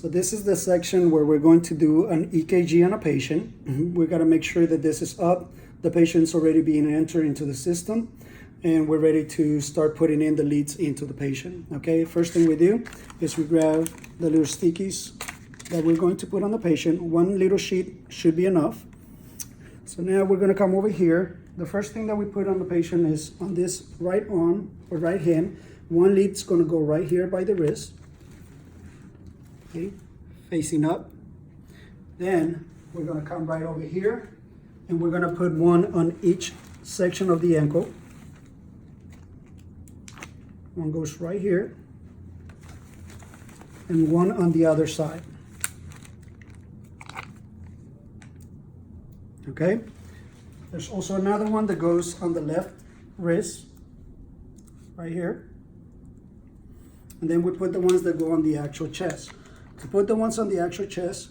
So this is the section where we're going to do an EKG on a patient. We got to make sure that this is up. The patient's already being entered into the system, and we're ready to start putting in the leads into the patient. Okay, first thing we do is we grab the little stickies that we're going to put on the patient. One little sheet should be enough. So now we're going to come over here. The first thing that we put on the patient is on this right arm or right hand. One lead's going to go right here by the wrist. Okay, facing up. Then we're going to come right over here, and we're going to put one on each section of the ankle. One goes right here, and one on the other side. Okay, there's also another one that goes on the left wrist, right here. And then we put the ones that go on the actual chest. To put the ones on the actual chest,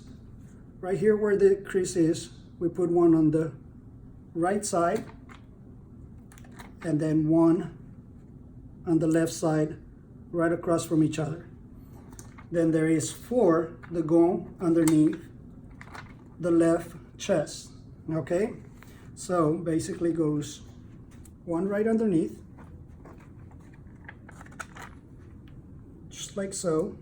right here where the crease is, we put one on the right side, and then one on the left side, right across from each other. Then there is 4 that go underneath the left chest. Okay, so basically goes one right underneath, just like so.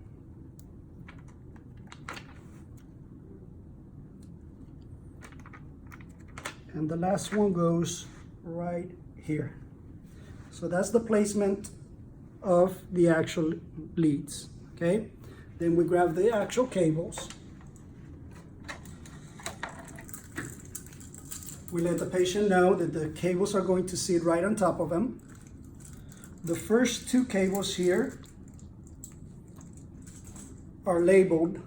And the last one goes right here. So that's the placement of the actual leads. Okay, then we grab the actual cables. We let the patient know that the cables are going to sit right on top of them. The first 2 cables here are labeled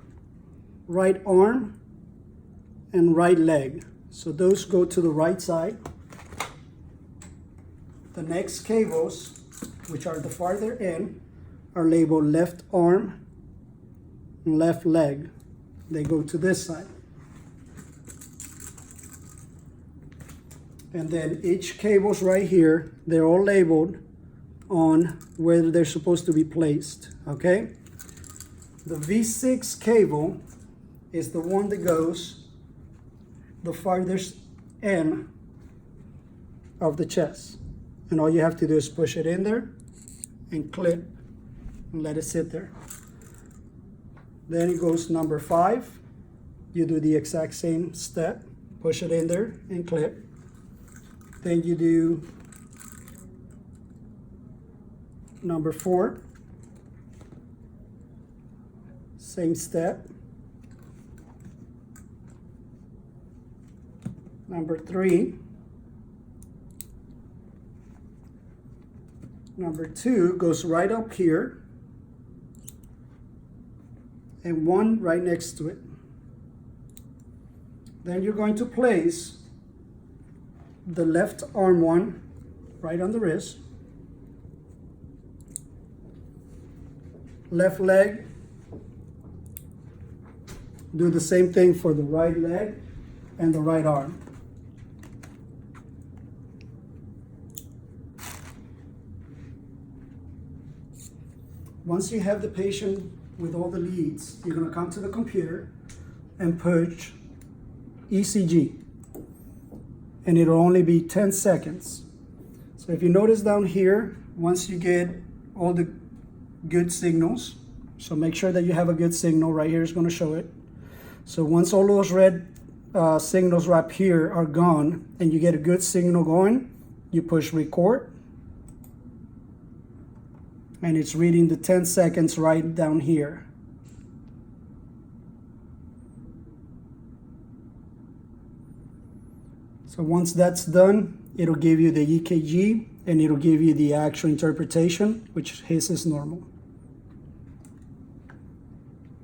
right arm and right leg. So those go to the right side. The next cables, which are the farther end, are labeled left arm and left leg. They go to this side. And then each cable's right here, they're all labeled on where they're supposed to be placed, okay? The V6 cable is the one that goes the farthest end of the chest. And all you have to do is push it in there and clip and let it sit there. Then it goes number 5. You do the exact same step, push it in there and clip. Then you do number 4, same step. Number 3, number 2 goes right up here, and 1 right next to it. Then you're going to place the left arm one right on the wrist, left leg, do the same thing for the right leg and the right arm. Once you have the patient with all the leads, you're going to come to the computer and push ECG. And it'll only be 10 seconds. So if you notice down here, once you get all the good signals, so make sure that you have a good signal. Right here is going to show it. So once all those red signals right here are gone and you get a good signal going, you push record. And it's reading the 10 seconds right down here. So once that's done, it'll give you the EKG and it'll give you the actual interpretation, which his is normal.